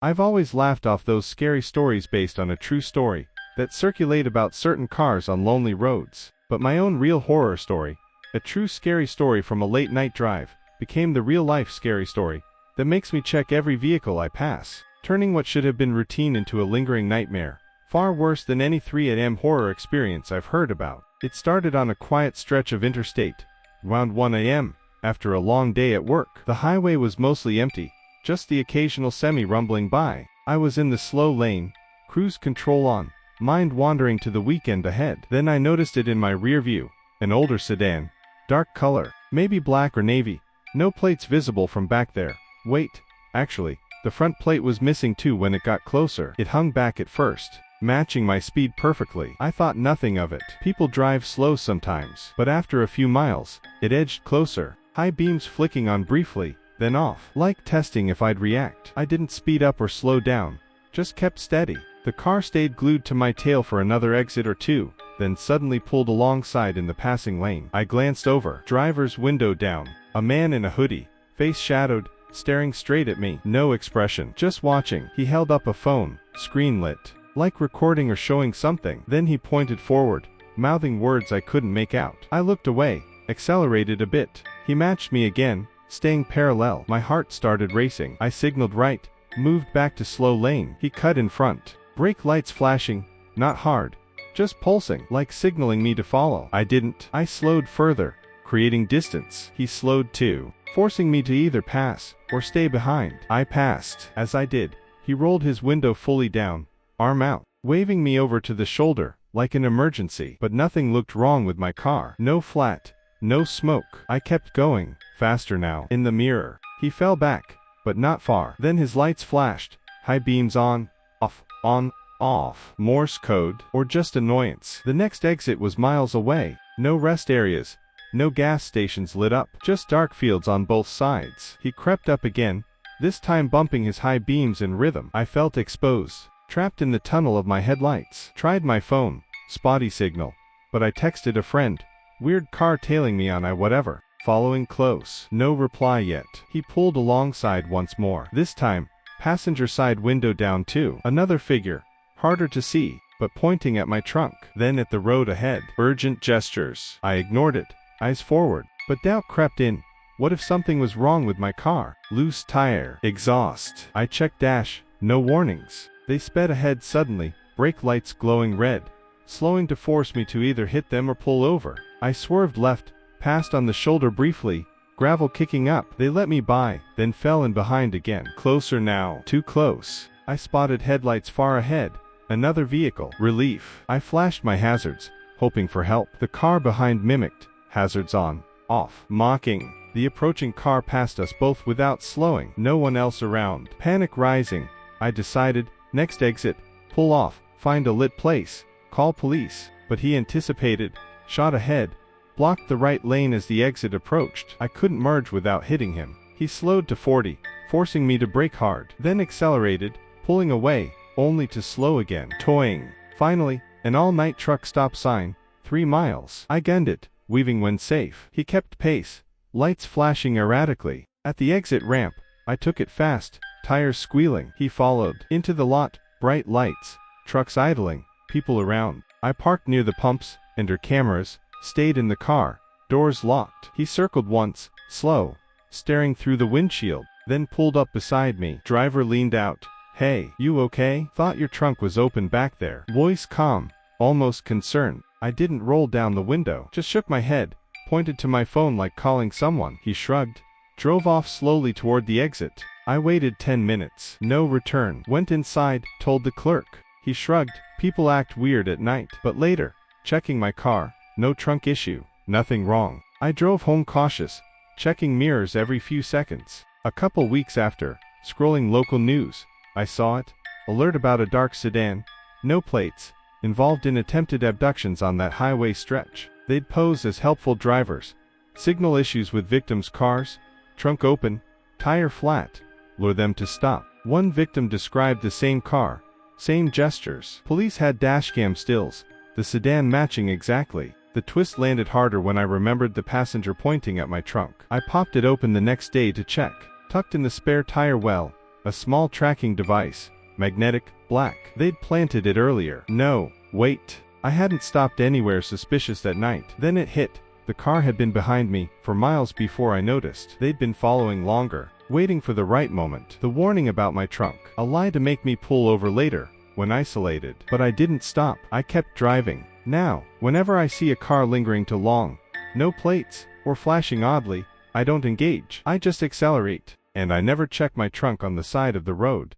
I've always laughed off those scary stories based on a true story that circulate about certain cars on lonely roads. But my own real horror story, a true scary story from a late night drive, became the real-life scary story that makes me check every vehicle I pass, turning what should have been routine into a lingering nightmare, far worse than any 3 a.m. horror experience I've heard about. It started on a quiet stretch of interstate, around 1 a.m., after a long day at work. The highway was mostly empty, just the occasional semi rumbling by. I was in the slow lane, cruise control on, mind wandering to the weekend ahead. Then I noticed it in my rear view, an older sedan, dark color, maybe black or navy, no plates visible from back there. Wait, actually, the front plate was missing too when it got closer. It hung back at first, matching my speed perfectly. I thought nothing of it. People drive slow sometimes. But after a few miles, it edged closer, high beams flicking on briefly, then off, like testing if I'd react. I didn't speed up or slow down, just kept steady. The car stayed glued to my tail for another exit or two, then suddenly pulled alongside in the passing lane. I glanced over, driver's window down, a man in a hoodie, face shadowed, staring straight at me. No expression, just watching. He held up a phone, screen lit, like recording or showing something. Then he pointed forward, mouthing words I couldn't make out. I looked away, accelerated a bit. He matched me again, staying parallel. My heart started racing. I signaled right, moved back to slow lane. He cut in front, brake lights flashing, not hard, just pulsing, like signaling me to follow. I didn't. I slowed further, creating distance. He slowed too, forcing me to either pass or stay behind. I passed. As I did, he rolled his window fully down, arm out, waving me over to the shoulder, like an emergency. But nothing looked wrong with my car. No flat, no smoke. I kept going, faster now. In the mirror, he fell back, but not far. Then his lights flashed, high beams on, off. Morse code, or just annoyance. The next exit was miles away. No rest areas, no gas stations lit up, just dark fields on both sides. He crept up again, this time bumping his high beams in rhythm. I felt exposed, trapped in the tunnel of my headlights. Tried my phone, spotty signal, but I texted a friend, weird car tailing me on whatever, following close. No reply yet. He pulled alongside once more. This time, passenger side window down too. Another figure, harder to see, but pointing at my trunk. Then at the road ahead. Urgent gestures. I ignored it, eyes forward, but doubt crept in. What if something was wrong with my car? Loose tire, exhaust. I checked dash, no warnings. They sped ahead suddenly, brake lights glowing red, slowing to force me to either hit them or pull over. I swerved left, passed on the shoulder briefly, gravel kicking up. They let me by, then fell in behind again. Closer now. Too close. I spotted headlights far ahead. Another vehicle. Relief. I flashed my hazards, hoping for help. The car behind mimicked, hazards on, off, mocking. The approaching car passed us both without slowing. No one else around. Panic rising. I decided, next exit, pull off, find a lit place, call police. But he anticipated, shot ahead, blocked the right lane as the exit approached. I couldn't merge without hitting him. He slowed to 40, forcing me to brake hard, then accelerated, pulling away, only to slow again. Toying. Finally, an all-night truck stop sign, 3 miles. I gunned it, weaving when safe. He kept pace, lights flashing erratically. At the exit ramp, I took it fast, tires squealing. He followed. Into the lot, bright lights, trucks idling, people around. I parked near the pumps, under cameras, stayed in the car, doors locked. He circled once, slow, staring through the windshield, then pulled up beside me. Driver leaned out. Hey, you okay? Thought your trunk was open back there. Voice calm, almost concerned. I didn't roll down the window, just shook my head, pointed to my phone like calling someone. He shrugged, drove off slowly toward the exit. I waited 10 minutes. No return. Went inside, told the clerk. He shrugged, people act weird at night. But later, checking my car, no trunk issue, nothing wrong. I drove home cautious, checking mirrors every few seconds. A couple weeks after, scrolling local news, I saw it, alert about a dark sedan, no plates, involved in attempted abductions on that highway stretch. They'd pose as helpful drivers, signal issues with victims' cars, trunk open, tire flat, lure them to stop. One victim described the same car, same gestures. Police had dashcam stills, the sedan matching exactly. The twist landed harder when I remembered the passenger pointing at my trunk. I popped it open the next day to check. Tucked in the spare tire well, A small tracking device. Magnetic, black. They'd planted it earlier. No, wait. I hadn't stopped anywhere suspicious that night. Then it hit. The car had been behind me for miles before I noticed. They'd been following longer, waiting for the right moment. The warning about my trunk. A lie to make me pull over later, when isolated. But I didn't stop. I kept driving. Now, whenever I see a car lingering too long, no plates, or flashing oddly, I don't engage. I just accelerate. And I never check my trunk on the side of the road.